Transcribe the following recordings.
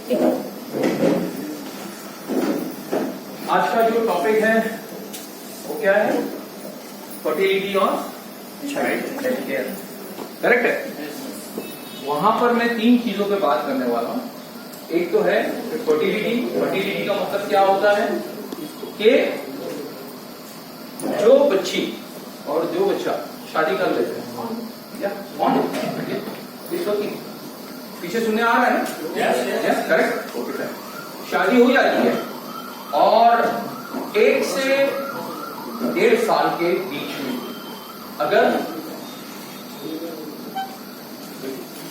आज का जो टॉपिक है वो क्या है? फर्टिलिटी और चाइल्ड हेल्थ केयर, करेक्ट है? वहां पर मैं 3 चीजों पे बात करने वाला हूं। एक तो है फर्टिलिटी। फर्टिलिटी का मतलब क्या होता है कि जो बच्ची और जो बच्चा शादी कर लेते हैं, या कौन पीछे सुनने आ रहा है ना? Yes, correct, okay. शादी हो जाती है और 1 से 1.5 साल के बीच में अगर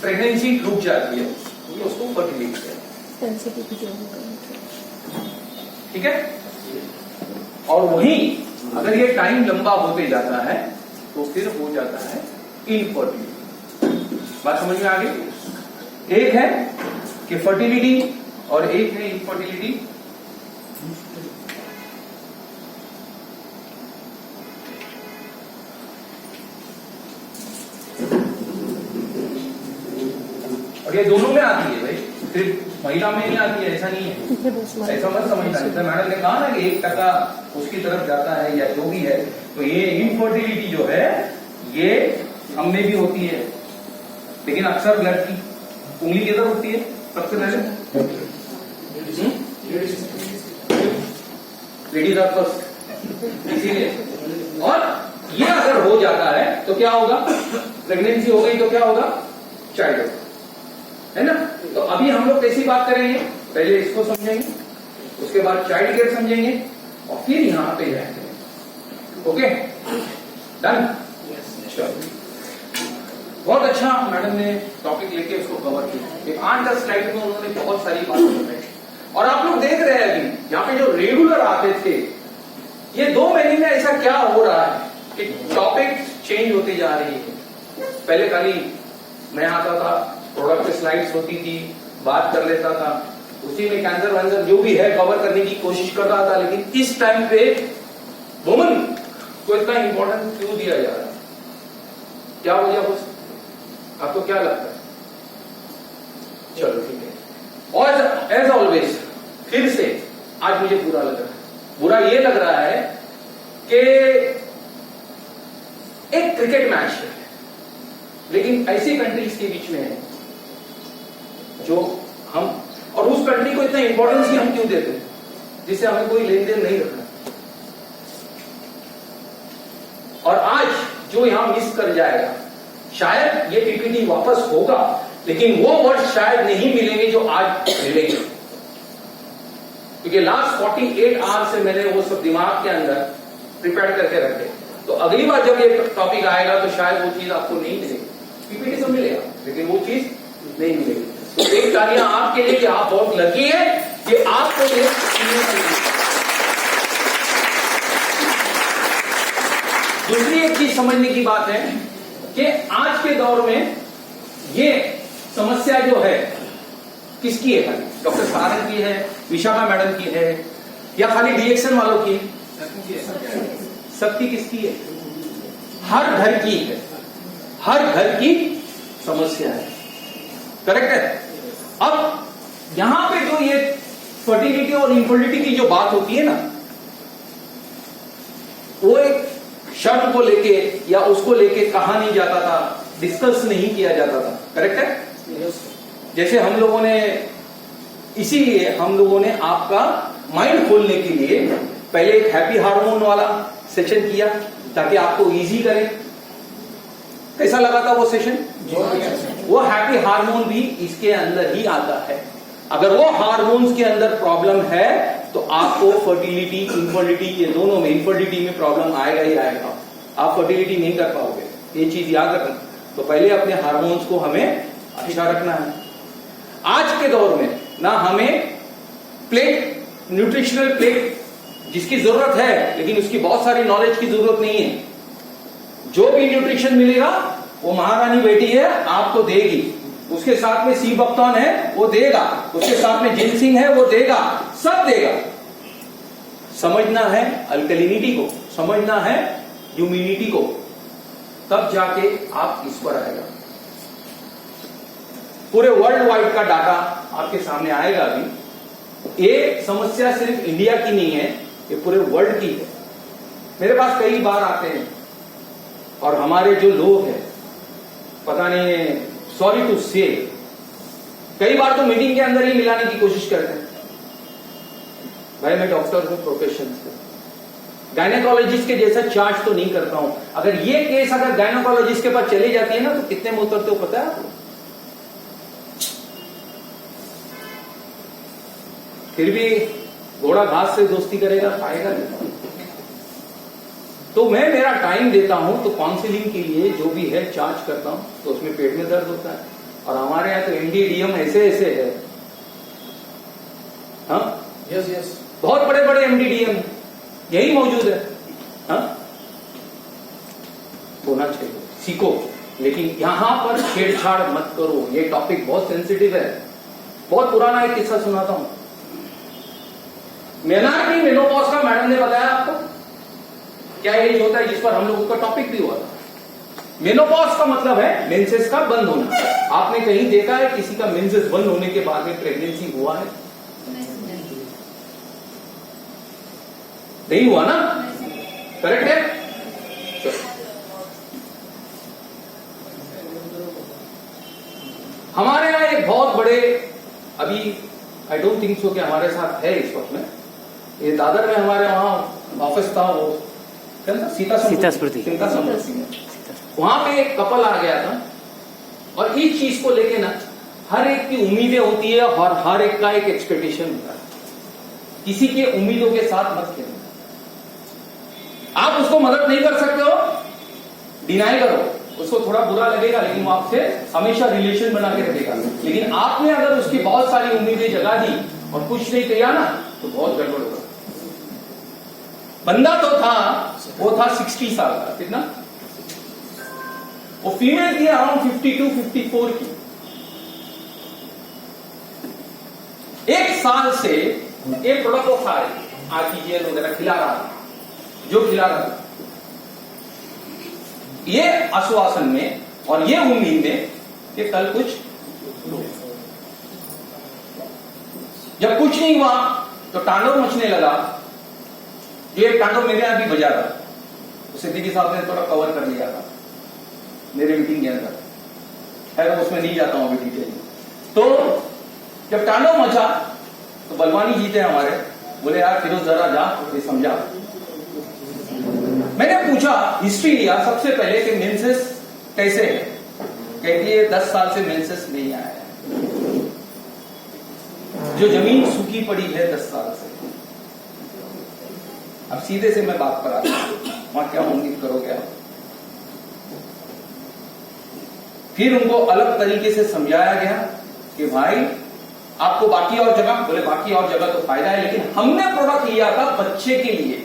प्रेगनेंसी रुक जाती है तो उसको फर्टिलिटी है, ठीक है? और वहीं अगर ये टाइम लंबा होते जाता है तो फिर हो जाता है इनफर्टिलिटी। बात समझ में आ गई? एक है कि फर्टिलिटी और एक है इनफर्टिलिटी। और ये दोनों में आती है भाई, सिर्फ महिला में नहीं आती है, ऐसा नहीं है, ऐसा मत समझना। जैसे मैडम ने कहा ना कि 1% उसकी तरफ जाता है या जो भी है, तो ये इनफर्टिलिटी जो है ये हम में भी होती है, लेकिन अक्सर लड़की उंगली किधर होती है सबसे पहले? लेडीज आर फर्स्ट, इसीलिए। और ये अगर हो जाता है तो क्या होगा? प्रेगनेंसी हो गई तो क्या होगा? चाइल्ड होगा, है ना? तो अभी हम लोग कैसी बात करेंगे? पहले इसको समझेंगे, उसके बाद चाइल्ड केयर समझेंगे और फिर यहां पे जाएंगे। Okay, done? चलो, बहुत अच्छा मैडम ने टॉपिक लेके उसको कवर किया। 8-10 स्लाइड में उन्होंने बहुत सारी बातें बताई और आप लोग देख रहे हैं अभी यहाँ पे जो रेगुलर आते थे, ये 2 महीने में ऐसा क्या हो रहा है कि टॉपिक चेंज होती जा रही है। पहले खाली मैं आता था, प्रोडक्ट पे स्लाइड्स होती थी, बात कर लेता था, उसी में कैंसर वैंसर जो भी है कवर करने की कोशिश कर रहा था। लेकिन इस टाइम पे वुमन को इतना इंपॉर्टेंस क्यों दिया जा रहा है? क्या वजह हो सकती? आपको क्या लगता है? चलो ठीक है। और एज ऑलवेज फिर से आज मुझे बुरा लग रहा है। बुरा ये लग रहा है कि एक क्रिकेट मैच है, लेकिन ऐसी कंट्रीज के बीच में है जो हम, और उस कंट्री को इतना इंपॉर्टेंस ही हम क्यों देते हैं जिससे हमें कोई लेन देन नहीं रखना। और आज जो यहां मिस कर जाएगा, शायद ये पीपीटी वापस होगा लेकिन वो वर्ड शायद नहीं मिलेंगे जो आज मिलेंगे, क्योंकि लास्ट 48 आवर्स से मैंने वो सब दिमाग के अंदर प्रिपेयर करके रखे। तो अगली बार जब ये टॉपिक आएगा तो शायद वो चीज आपको नहीं मिलेगी। पीपीटी तो मिलेगा लेकिन वो चीज नहीं मिलेगी। तो एक तालियां आपके लिए कि आप बहुत लकी है कि आपको ये दूसरी एक चीज समझने की बात है कि आज के दौर में ये समस्या जो है किसकी है? खाली डॉक्टर सारंग की है, विशाखा मैडम की है, या खाली डिएक्शन वालों की? सबकी किसकी है? हर घर की है, हर घर की समस्या है, करेक्ट है? अब यहां पे जो ये फर्टिलिटी और इनफर्टिलिटी की जो बात होती है ना, वो एक शर्त को लेके या उसको लेके कहा नहीं जाता था, डिस्कस नहीं किया जाता था, करेक्ट है? जैसे हम लोगों ने, इसीलिए हम लोगों ने आपका माइंड खोलने के लिए पहले एक हैप्पी हार्मोन वाला सेशन किया ताकि आपको इजी करे। कैसा लगा था वो सेशन? वो हैप्पी हार्मोन भी इसके अंदर ही आता है। अगर वो हार्मोन्स के अंदर प्रॉब्लम है तो आपको फर्टिलिटी, इनफर्टिलिटी, ये दोनों में, इनफर्टिलिटी में प्रॉब्लम आएगा ही आएगा। आप फर्टिलिटी नहीं कर पाओगे, ये चीज याद रखना। तो पहले अपने हार्मोन्स को हमें अच्छा रखना है। आज के दौर में ना हमें प्लेट, न्यूट्रिशनल प्लेट जिसकी जरूरत है, लेकिन उसकी बहुत सारी नॉलेज की जरूरत नहीं है। जो भी न्यूट्रिशन मिलेगा वो महारानी बेटी है, आपको देगी। उसके साथ में सी बक्तौन है वो देगा, उसके साथ में जिनसिंग है वो देगा, सब देगा। समझना है अल्कलिनिटी को, समझना है ह्यूमिनिटी को, तब जाके आप इस पर आएगा। पूरे वर्ल्ड वाइड का डाटा आपके सामने आएगा अभी। ये समस्या सिर्फ इंडिया की नहीं है, ये पूरे वर्ल्ड की है। मेरे पास कई बार आते हैं और हमारे जो लोग हैं, पता नहीं, सॉरी टू से, कई बार तो मीटिंग के अंदर ही मिलाने की कोशिश करते हैं। भाई मैं डॉक्टर हूं प्रोफेशन से, गायनेकोलॉजिस्ट के जैसा चार्ज तो नहीं करता हूं। अगर ये केस अगर गायनेकोलॉजिस्ट के पास चली जाती है ना, तो कितने में उतरते हो पता है आपको? फिर भी घोड़ा घास से दोस्ती करेगा, खाएगा नहीं। तो मैं मेरा टाइम देता हूं, तो काउंसलिंग के लिए जो भी है चार्ज करता हूं, तो उसमें पेट में दर्द होता है। और हमारे यहां तो एमडीडीएम ऐसे ऐसे है, हाँ यस यस, बहुत बड़े बड़े एमडीडीएम यही मौजूद है। हाँ, होना चाहिए, सीखो, लेकिन यहां पर छेड़छाड़ मत करो। ये टॉपिक बहुत सेंसिटिव है। बहुत पुराना एक किस्सा सुनाता हूं। मेनार्की मेनोपॉज का मैडम ने बताया आपको क्या एज होता है जिस पर हम लोगों का टॉपिक भी हुआ था। मेनोपॉज का मतलब है मेंसेस का बंद होना। आपने कहीं देखा है किसी का मेंसेस बंद होने के बाद में प्रेगनेंसी हुआ है? नहीं हुआ ना? करेक्ट है? हमारे यहां एक बहुत बड़े, अभी आई डोंट थिंक सो कि हमारे साथ है इस वक्त में, ये दादर में हमारे वहां ऑफिस था, वो सीता स्मृति, वहां पे एक कपल आ गया था। और इस चीज को लेके ना हर एक की उम्मीदें होती है और हर एक का एक एक्सपेक्टेशन होता है। किसी के उम्मीदों के साथ मत खेलना। आप उसको मदद नहीं कर सकते हो, डिनाई करो, उसको थोड़ा बुरा लगेगा, लेकिन वो आपसे हमेशा रिलेशन बना के रखेगा। लेकिन आपने अगर उसकी बहुत सारी उम्मीदें जगा दी और कुछ नहीं किया ना, तो बहुत गड़बड़ होगा। बंदा तो था, वो था 60 साल का, कितना? वो फीमेल थी अराउंड 52-54 की। एक साल से एक प्रोडक्ट को खा रही, आर्टिफिशियल वगैरह खिला रहा था, जो खिला रहा था, ये आश्वासन में और ये उम्मीद में कि कल कुछ, जब कुछ नहीं हुआ तो तांडव मचने लगा। जो एक तांडव मेरे यहां भी बजा था, तो सिद्दीकी साहब ने थोड़ा कवर कर लिया था मेरे मीटिंग के अंदर, है उसमें नहीं जाता हूं अभी डिटेल में। तो जब तांडव मचा तो बलवानी जी थे हमारे, बोले यार फिरोज जरा जा, ये समझा। मैंने पूछा, हिस्ट्री लिया सबसे पहले कि मेंसेस कैसे है। कहती है 10 साल से मेंसेस नहीं आया है, जो जमीन सूखी पड़ी है 10 साल से। अब सीधे से मैं बात पर आता हूं, वहां क्या उम्मीद करोगे आप? फिर उनको अलग तरीके से समझाया गया कि भाई आपको बाकी और जगह, बोले बाकी और जगह तो फायदा है, लेकिन हमने प्रोडक्ट लिया था बच्चे के लिए,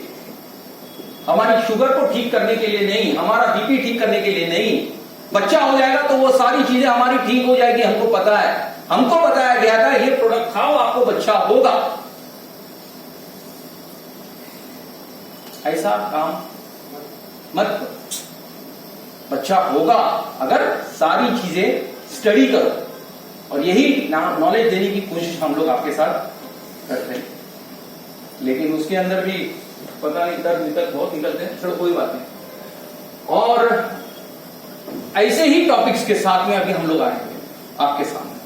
हमारी शुगर को ठीक करने के लिए नहीं, हमारा बीपी ठीक करने के लिए नहीं। बच्चा हो जाएगा तो वो सारी चीजें हमारी ठीक हो जाएगी, हमको पता है। हमको बताया गया था ये प्रोडक्ट खाओ आपको बच्चा होगा। ऐसा काम मत करो, बच्चा होगा अगर सारी चीजें स्टडी करो। और यही नॉलेज देने की कोशिश हम लोग आपके साथ करते हैं, लेकिन उसके अंदर भी पता नहीं तर्क बहुत निकलते हैं। चलो कोई बात नहीं। और ऐसे ही टॉपिक्स के साथ में अभी हम लोग आएंगे आपके सामने।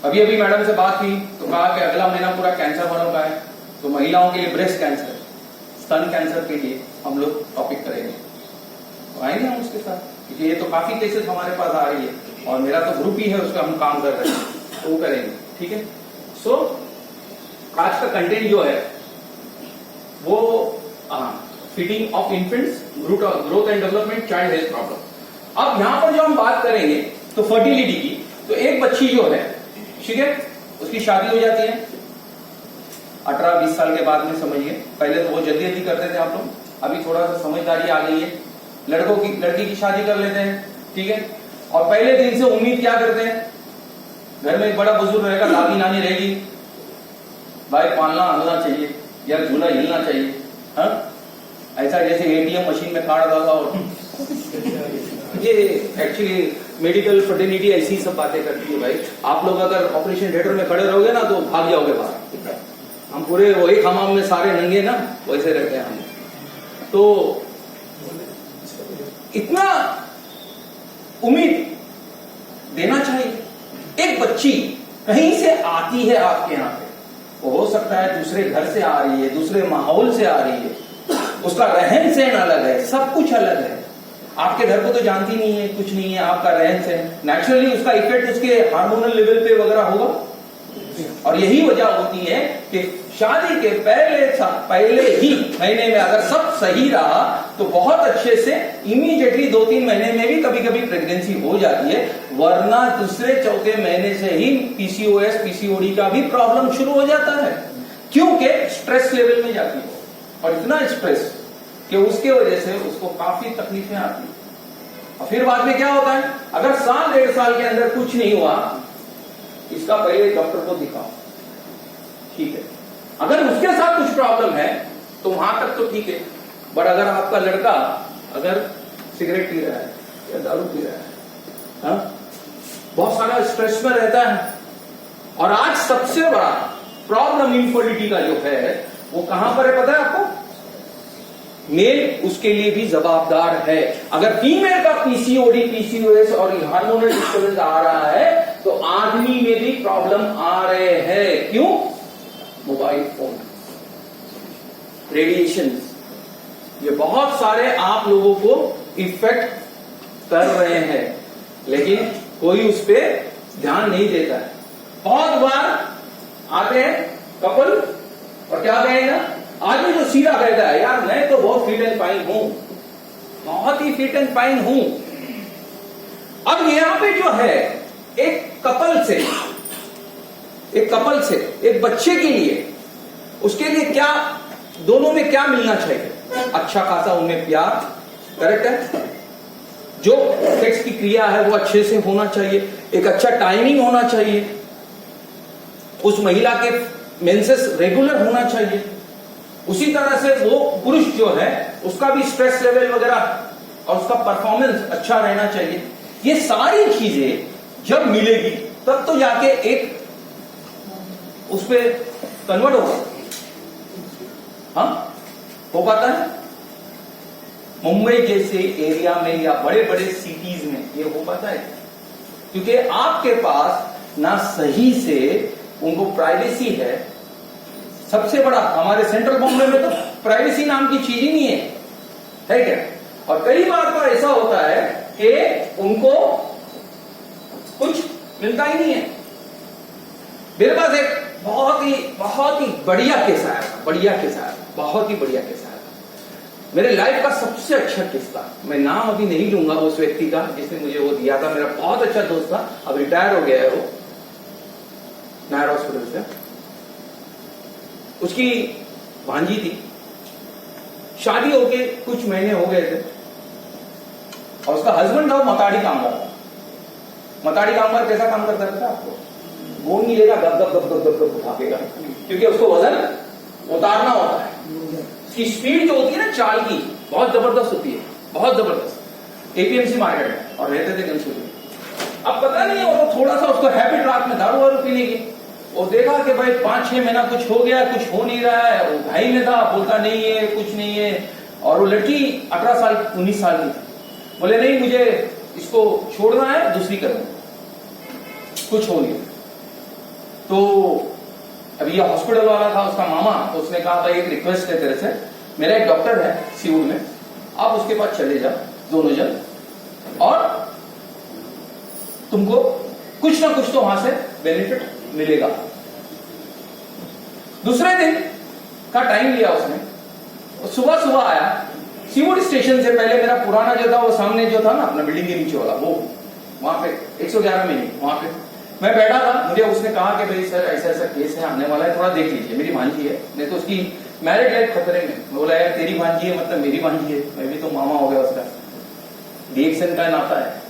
अभी अभी मैडम से बात हुई तो कहा कि अगला महीना पूरा कैंसर वालों का है, तो महिलाओं के लिए ब्रेस्ट कैंसर, स्तन कैंसर के लिए हम लोग टॉपिक करेंगे। तो आएंगे हम उसके साथ, क्योंकि ये तो काफी केसेस हमारे पास आ रही है और मेरा तो ग्रुप ही है, उसका हम काम कर रहे हैं, तो वो करेंगे। ठीक है। सो आज का कंटेंट जो है वो feeding of infants, growth and development, child health problem. अब यहां पर जो हम बात करेंगे तो फर्टिलिटी की, तो एक बच्ची जो है, ठीक है, उसकी शादी हो जाती है 18-20 साल के बाद में, समझिए। पहले तो बहुत जल्दी जल्दी करते थे आप लोग, अभी थोड़ा सा समझदारी आ गई है। लड़की की शादी कर लेते हैं, ठीक है। और पहले दिन से उम्मीद क्या करते हैं, घर में एक बड़ा बुजुर्ग रहेगा, दादी नानी रहेगी, भाई पालना हलना चाहिए या झूला हिलना चाहिए। हाँ, ऐसा जैसे एटीएम मशीन में कार्ड डाला और ये एक्चुअली मेडिकल फ्रेटर्निटी ऐसी सब बातें करती है भाई। आप लोग अगर ऑपरेशन थिएटर में खड़े रहोगे ना तो भाग जाओगे बाहर। हम पूरे वही हमाम में सारे नंगे ना, वैसे रहते हैं हम। तो इतना उम्मीद देना चाहिए। एक बच्ची कहीं से आती है आपके यहाँ पे, वो हो सकता है दूसरे घर से आ रही है, दूसरे माहौल से आ रही है, उसका रहन सहन अलग है, सब कुछ अलग है। आपके घर को तो जानती नहीं है, कुछ नहीं है, आपका रहन सहन, नेचुरली उसका इफेक्ट उसके हार्मोनल लेवल पे वगैरह होगा। और यही वजह होती है कि शादी के पहले ही महीने में अगर सब सही रहा तो बहुत अच्छे से इमीडिएटली 2-3 महीने में भी कभी कभी प्रेगनेंसी हो जाती है, वरना दूसरे चौथे महीने से ही पीसीओएस पीसीओडी का भी प्रॉब्लम शुरू हो जाता है, क्योंकि स्ट्रेस लेवल में जाती है और इतना स्ट्रेस कि उसके वजह से उसको काफी तकलीफें आती है। और फिर बाद में क्या होता है, अगर 1-1.5 साल के अंदर कुछ नहीं हुआ, इसका पहले डॉक्टर को दिखाओ, ठीक है। अगर उसके साथ कुछ प्रॉब्लम है तो वहां तक तो ठीक है, बट अगर आपका लड़का अगर सिगरेट पी रहा है या दारू पी रहा है, बहुत सारा स्ट्रेस में रहता है। और आज सबसे बड़ा प्रॉब्लम इनफर्टिलिटी का जो है वो कहां पर है पता है आपको? मेल उसके लिए भी जवाबदार है। अगर फीमेल का पीसीओडी पीसीओएस और हार्मोनल डिस्टर्बेंस आ रहा है तो आदमी में भी प्रॉब्लम आ रहे हैं। क्यों? मोबाइल फोन, रेडिएशन, ये बहुत सारे आप लोगों को इफेक्ट कर रहे हैं, लेकिन कोई उस पर ध्यान नहीं देता है। बहुत बार आते हैं कपल और क्या कहेगा, आदमी जो सीधा कहता है यार मैं तो बहुत फिट एंड फाइन हूं, बहुत ही फिट एंड फाइन हूं। अब यहां पे जो है एक कपल से एक बच्चे के लिए, उसके लिए क्या, दोनों में क्या मिलना चाहिए? अच्छा खासा उनमें प्यार, करेक्ट है, जो सेक्स की क्रिया है वो अच्छे से होना चाहिए, एक अच्छा टाइमिंग होना चाहिए, उस महिला के मेंसेस रेगुलर होना चाहिए, उसी तरह से वो पुरुष जो है उसका भी स्ट्रेस लेवल वगैरह और उसका परफॉर्मेंस अच्छा रहना चाहिए। ये सारी चीजें जब मिलेगी तब तो जाके एक उस पर कन्वर्ट होगा। हाँ, हो पाता है? मुंबई जैसे एरिया में या बड़े बड़े सिटीज में ये हो पाता है, क्योंकि आपके पास ना सही से उनको प्राइवेसी है। सबसे बड़ा हमारे सेंट्रल बॉम्बे में तो प्राइवेसी नाम की चीज ही नहीं है क्या? और कई बार तो ऐसा होता है कि उनको कुछ मिलता ही नहीं है। मेरे पास एक बहुत ही बढ़िया केस आया, बहुत ही बढ़िया केस आया। मेरे लाइफ का सबसे अच्छा किस्सा, मैं नाम अभी नहीं लूंगा उस व्यक्ति का जिसने मुझे वो दिया था, मेरा बहुत अच्छा दोस्त था, अब रिटायर हो गया है वो नायर हॉस्पिटल से। उसकी भांजी थी, शादी होके कुछ महीने हो गए थे और उसका हस्बैंड था वो मताड़ी कामगार। मताड़ी कामगार कैसा काम करता था आपको? गोंद नहीं लेगा, गप गप गप गप गप गप उठाएगा, क्योंकि उसको वजन उतारना होता है। उसकी स्पीड जो होती है ना चाल की, बहुत जबरदस्त होती है, बहुत जबरदस्त। एपीएमसी मार्केट में और रहते थे कंसूरी। अब पता नहीं वो थोड़ा सा उसको हैबिट रात में दारू वारू पीने की, वो देखा कि भाई 5-6 महीना कुछ हो गया, कुछ हो नहीं रहा है। वो भाई में था, बोलता नहीं है, कुछ नहीं है। और वो लड़की 18 साल 19 साल की थी। बोले नहीं मुझे इसको छोड़ना है, दूसरी करना, कुछ हो नहीं। तो अभी ये हॉस्पिटल वाला था उसका मामा, तो उसने कहा भाई एक रिक्वेस्ट है तेरे से, मेरा एक डॉक्टर है सिउल में, आप उसके पास चले जाओ दोनों जन, और तुमको कुछ ना कुछ तो वहां से बेनिफिट मिलेगा। दूसरे दिन का टाइम लिया उसने, सुबह सुबह आया सीवुड स्टेशन से। पहले मेरा पुराना जो था वो सामने जो था ना अपना बिल्डिंग के नीचे वाला, वो वहां पे 111 में नहीं, वहां पे मैं बैठा था। मुझे उसने कहा कि भाई सर ऐसा ऐसा केस है आने वाला है, थोड़ा देख लीजिए, मेरी भांजी है, नहीं तो उसकी मैरिड लाइफ खतरे में। मैं बोला यार तेरी भांजी है मतलब मेरी भांजी है, मैं भी तो मामा हो गया उसका, रिएक्शन का नाता है,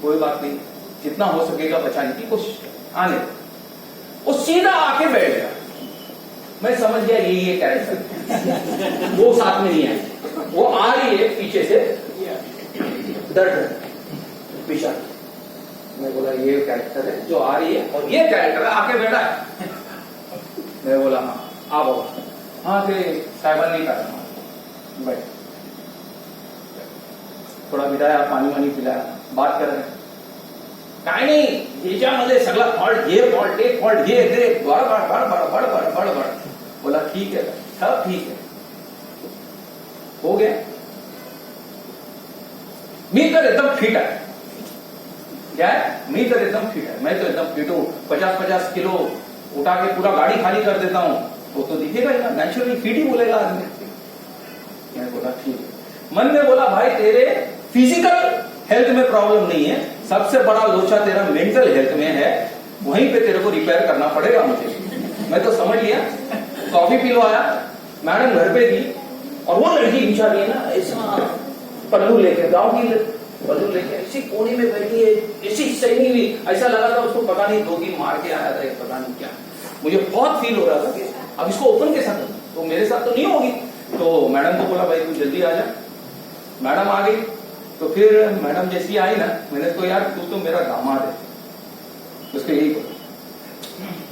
कोई बात नहीं, जितना हो सकेगा बचाने की कोशिश आने। वो सीधा आके बैठ गया, मैं समझ गया ये कैरेक्टर। वो साथ में नहीं आई, वो आ रही है पीछे से, दर्द विशाल। मैं बोला ये कैरेक्टर है जो आ रही है और ये कैरेक्टर है आके बैठा है। मैं बोला हाँ आ बाबा, हाँ से साइबर नहीं कर बैठ, थोड़ा बिठाया, पानी वानी पिलाया, बात कर रहे हैं। काय नाही याच्यामध्ये सगळा फॉल्ट ये फॉल्ट एक फॉल्ट ये दे बड़ बड़ बड़ बड़ बड़ बड़ बड़ बड़। बोला ठीक है सब ठीक है, हो गया। मी तर एकदम फिट है, क्या है, मी तर एकदम फिट है, मैं तो एकदम फिट हूं, 50-50 किलो उठा के पूरा गाड़ी खाली कर देता हूं, वो तो दिखेगा ही ना, नेचुरली फिट ही बोलेगा आदमी। मैंने बोला ठीक है। मन में बोला भाई तेरे फिजिकल हेल्थ में प्रॉब्लम नहीं है, सबसे बड़ा लोचा तेरा मेंटल हेल्थ में है, वहीं पे तेरे को रिपेयर करना पड़ेगा मुझे। मैं तो समझ लिया, कॉफी पी लो आया, मैडम घर पे थी और वो लड़की बेचारी है ना ऐसा पल्लू लेके, गांव की पल्लू लेके ऐसी कोने में बैठी है, ऐसी सही हुई, ऐसा लगा था उसको पता नहीं 2 दिन मार के आया था, पता नहीं क्या। मुझे बहुत फील हो रहा था कि अब इसको ओपन कैसा करूं, तो मेरे साथ तो नहीं होगी। तो मैडम को बोला भाई तू जल्दी आ जा। मैडम आ गई, तो फिर मैडम जैसी आई ना, मैंने तो यार तू तो मेरा दामाद है, उसको यही बोला,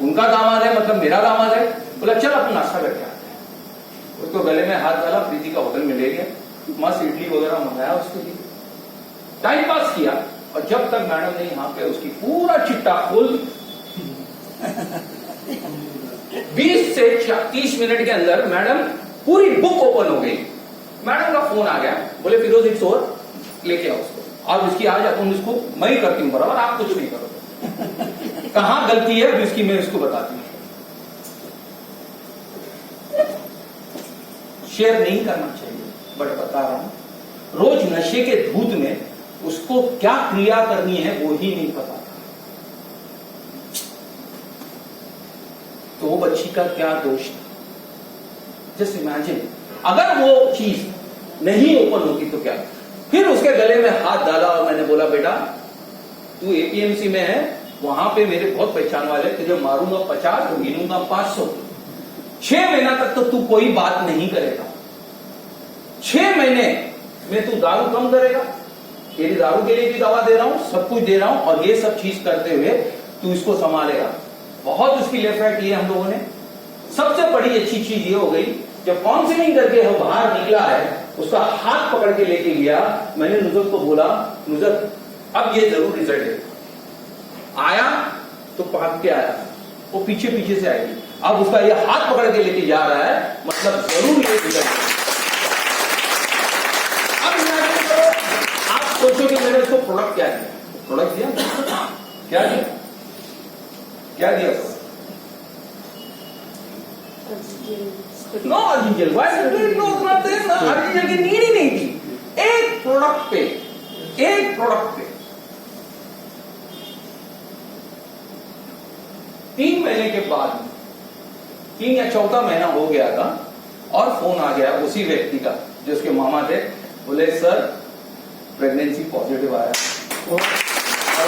उनका दामाद है मतलब मेरा दामाद है। बोला चल अपन नाश्ता करके आते हैं। उसको गले में हाथ डाला, प्रीति का होटल में ले गया, मस्त इडली वगैरह मंगाया उसके लिए, टाइम पास किया। और जब तक मैडम ने यहाँ पे उसकी पूरा चिट्टा खोल 20 से 30 मिनट के अंदर मैडम पूरी बुक ओपन हो गई। मैडम का फोन आ गया, बोले फिरोज इट्स ओवर, लेके आओ उसको, और उसकी आज अपन उसको मैं ही करती हूँ बराबर, आप कुछ नहीं करो। कहां गलती है उसकी मैं उसको बताती हूँ। शेयर नहीं करना चाहिए, बट बता रहा हूं, रोज नशे के धूत में उसको क्या क्रिया करनी है वो ही नहीं पता था। तो वो बच्ची का क्या दोष था? जस्ट इमेजिन अगर वो चीज नहीं ओपन होती तो क्या। फिर उसके गले में हाथ डाला और मैंने बोला बेटा तू एपीएमसी में है, वहां पे मेरे बहुत पहचान वाले, तुझे मारूंगा 50 तो गिनूंगा 500। 6 महीना तक तो तू कोई बात नहीं करेगा, 6 महीने में तू दारू कम करेगा, तेरी दारू के लिए भी दवा दे रहा हूं, सब कुछ दे रहा हूं, और ये सब चीज करते हुए तू इसको संभालेगा। बहुत उसकी लेफ्ट राइट लिए हम लोगों ने। सबसे बड़ी अच्छी चीज ये हो गई, जब काउंसलिंग करके वो बाहर निकला है, उसका हाथ पकड़ के लेके गया, मैंने नुजरत को बोला नुजरत अब ये जरूर रिजल्ट है। आया तो भाग के आया, वो पीछे पीछे से आएगी, अब उसका ये हाथ पकड़ के लेके जा रहा है, मतलब जरूर ये रिजल्ट है। आप सोचो कि मैंने उसको प्रोडक्ट क्या दिया, प्रोडक्ट दिया क्या दिया, क्या दिया? नो अर्जिंजल, अर्जिंजल की नीड ही नहीं थी। एक प्रोडक्ट पे 3 महीने के बाद, 3 या 4था महीना हो गया था, और फोन आ गया उसी व्यक्ति का जो उसके मामा थे। बोले सर प्रेगनेंसी पॉजिटिव आया, और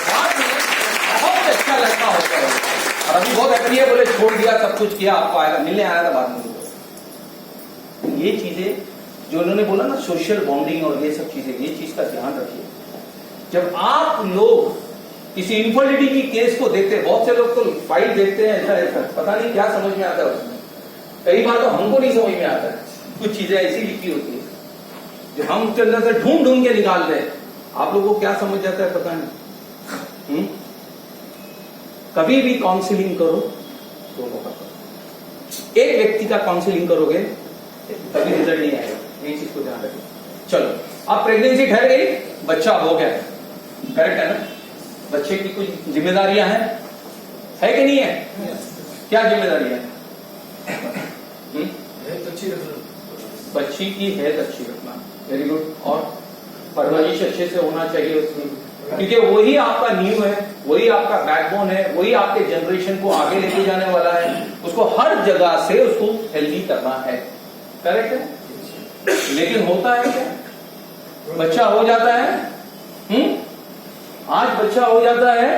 बाद में बहुत अच्छा लड़का होता है, और अभी बहुत हैप्पी है। बोले छोड़ दिया, सब कुछ किया, आपको आएगा, मिलने आया था बाद में। ये चीजें जो उन्होंने बोला ना, सोशल बॉन्डिंग और ये सब चीजें, ये चीज का ध्यान रखिए। जब आप लोग किसी इनफर्टिलिटी की केस को देखते हैं, बहुत से लोग तो फाइल देखते हैं, ऐसा पता नहीं क्या समझ में आता है उसमें, कई बार तो हमको नहीं समझ में आता है, कुछ चीजें ऐसी लिखी होती है जो हम उसके अंदर से ढूंढ ढूंढ के निकालते हैं, आप लोगों को क्या समझ जाता है पता नहीं। कभी भी काउंसलिंग करो दोनों का करो, एक व्यक्ति का काउंसलिंग करोगे तभी रिजल्ट नहीं आएगा, ये चीज को ध्यान रखिए। चलो अब प्रेगनेंसी ठहर गई, बच्चा हो गया, करेक्ट है ना? बच्चे की कुछ जिम्मेदारियां हैं, है कि नहीं है? क्या जिम्मेदारियां हैं? अच्छी रखना, बच्ची की हेल्थ अच्छी रखना, वेरी गुड, और परवरिश अच्छे से होना चाहिए उसकी, क्योंकि वही आपका न्यू है, वही आपका बैकबोन है, वही आपके जनरेशन को आगे लेके जाने वाला है। उसको हर जगह से उसको हेल्दी करना है, करेक्ट है? लेकिन होता है क्या, बच्चा हो जाता है, आज बच्चा हो जाता है,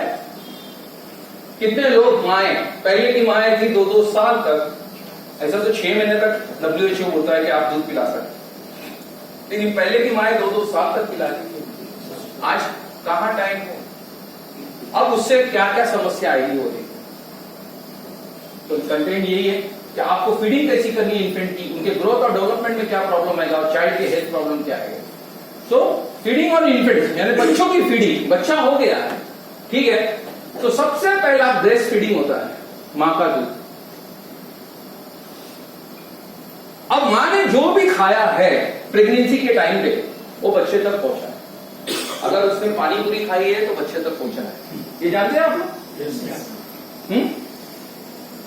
कितने लोग माए, पहले की माए थी 2-2 साल तक, ऐसा तो 6 महीने तक WHO होता है कि आप दूध पिला सकते, लेकिन पहले की माए 2-2 साल तक पिलाती थी। आज कहाँ टाइम हो। अब उससे क्या क्या समस्या आएगी वो देखो। तो कंटेंट यही है कि आपको फीडिंग कैसी करनी है इन्फेंट की, उनके ग्रोथ और डेवलपमेंट में क्या प्रॉब्लम आएगा और चाइल्ड के हेल्थ प्रॉब्लम क्या आएगा। तो फीडिंग ऑन इन्फेंट यानी बच्चों की फीडिंग, बच्चा हो गया है ठीक है, तो सबसे पहला ब्रेस्ट फीडिंग होता है, मां का दूध। अब मां ने जो भी खाया है प्रेगनेंसी के टाइम पे वो बच्चे तक पहुंचा है। अगर उसने पानी पूरी खाई है तो बच्चे तक पहुंचा है, ये जानते हैं आप लोग।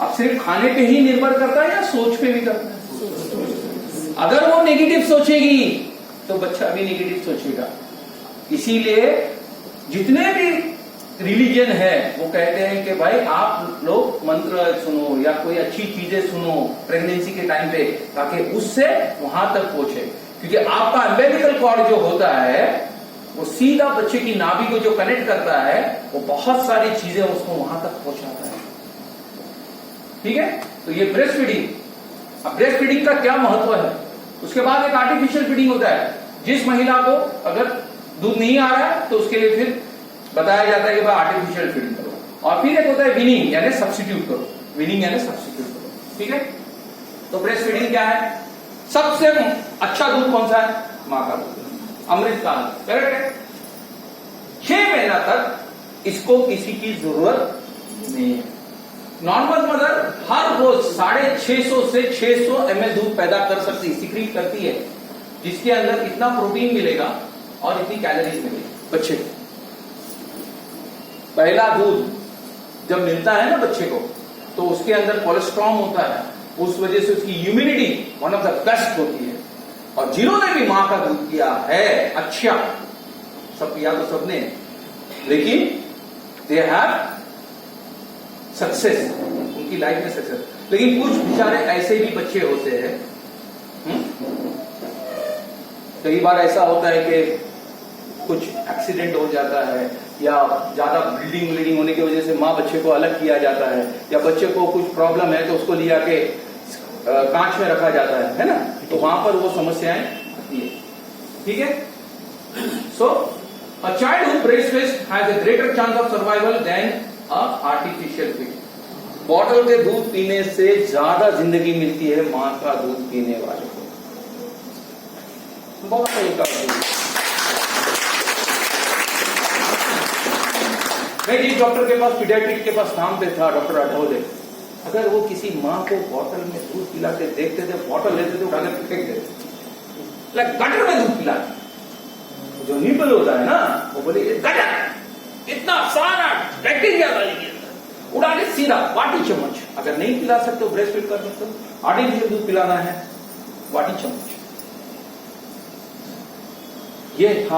अब सिर्फ खाने पे ही निर्भर करता है या सोच पे भी करता है। अगर वो नेगेटिव सोचेगी तो बच्चा भी नेगेटिव सोचेगा। इसीलिए जितने भी रिलीजन है वो कहते हैं कि भाई आप लोग मंत्र सुनो या कोई अच्छी चीजें सुनो प्रेगनेंसी के टाइम पे, ताकि उससे वहां तक पहुंचे। क्योंकि आपका अम्बिलिकल कॉर्ड जो होता है वो सीधा बच्चे की नाभि को जो कनेक्ट करता है वो बहुत सारी चीजें उसको वहां तक पहुंचाता है, ठीक है। तो ये ब्रेस्ट फीडिंग। अब ब्रेस्ट फीडिंग का क्या महत्व है। उसके बाद एक आर्टिफिशियल फीडिंग होता है। जिस महिला को अगर दूध नहीं आ रहा है तो उसके लिए फिर बताया जाता है कि भाई आर्टिफिशियल फीडिंग करो। और फिर एक होता है विनिंग यानी सब्स्टिट्यूट करो, विनिंग यानी सब्स्टिट्यूट करो, ठीक है। तो ब्रेस्ट फीडिंग क्या है, सबसे अच्छा दूध कौन सा है, मां का दूध, अमृत का दूध, करेक्ट है। 6 महीना तक इसको किसी की जरूरत नहीं है। नॉर्मल मदर हर रोज 650 से 600 ml दूध पैदा कर सकती है, सिक्रीट करती है, जिसके अंदर इतना प्रोटीन मिलेगा और इतनी कैलोरीज मिलेगी बच्चे को। पहला दूध जब मिलता है ना बच्चे को तो उसके अंदर कोलेस्ट्रॉल होता है, उस वजह से उसकी immunity one of the best होती है। और जिन्होंने भी मां का दूध किया है अच्छा, सब किया तो सबने, लेकिन दे हैव सक्सेस, उनकी लाइफ में सक्सेस। लेकिन कुछ बेचारे ऐसे भी बच्चे होते हैं, कई बार ऐसा होता है कि कुछ एक्सीडेंट हो जाता है या ज्यादा ब्लीडिंग होने की वजह से मां बच्चे को अलग किया जाता है, या बच्चे को कुछ प्रॉब्लम है तो उसको लिया के कांच में रखा जाता है ना, तो वहां पर वो समस्याएं आती है, ठीक है। So a child who breastfeeds has a greater chance of survival than artificial feed. Bottle के दूध पीने से ज्यादा जिंदगी मिलती है मां का दूध पीने वाले को। बहुत सही कहा। मैं जिस डॉक्टर के पास पीडियाट्रिक के पास काम पे था, डॉक्टर अठौले, अगर वो किसी मां को बॉटल में दूध पिलाते देखते थे, बॉटल लेते थे उठा के फेंक देते, लाइक गटर में दूध पिलाते। जो निपल होता है ना वो बोले ये गटर, इतना सारा बैक्टीरिया डालेंगे उड़ा के सीधा वाटी चम्मच। अगर नहीं पिला सकते हो ब्रेस्ट फीड कर सकते हो, आर्टिफिशियल दूध पिलाना है वाटी चम्मच। ये था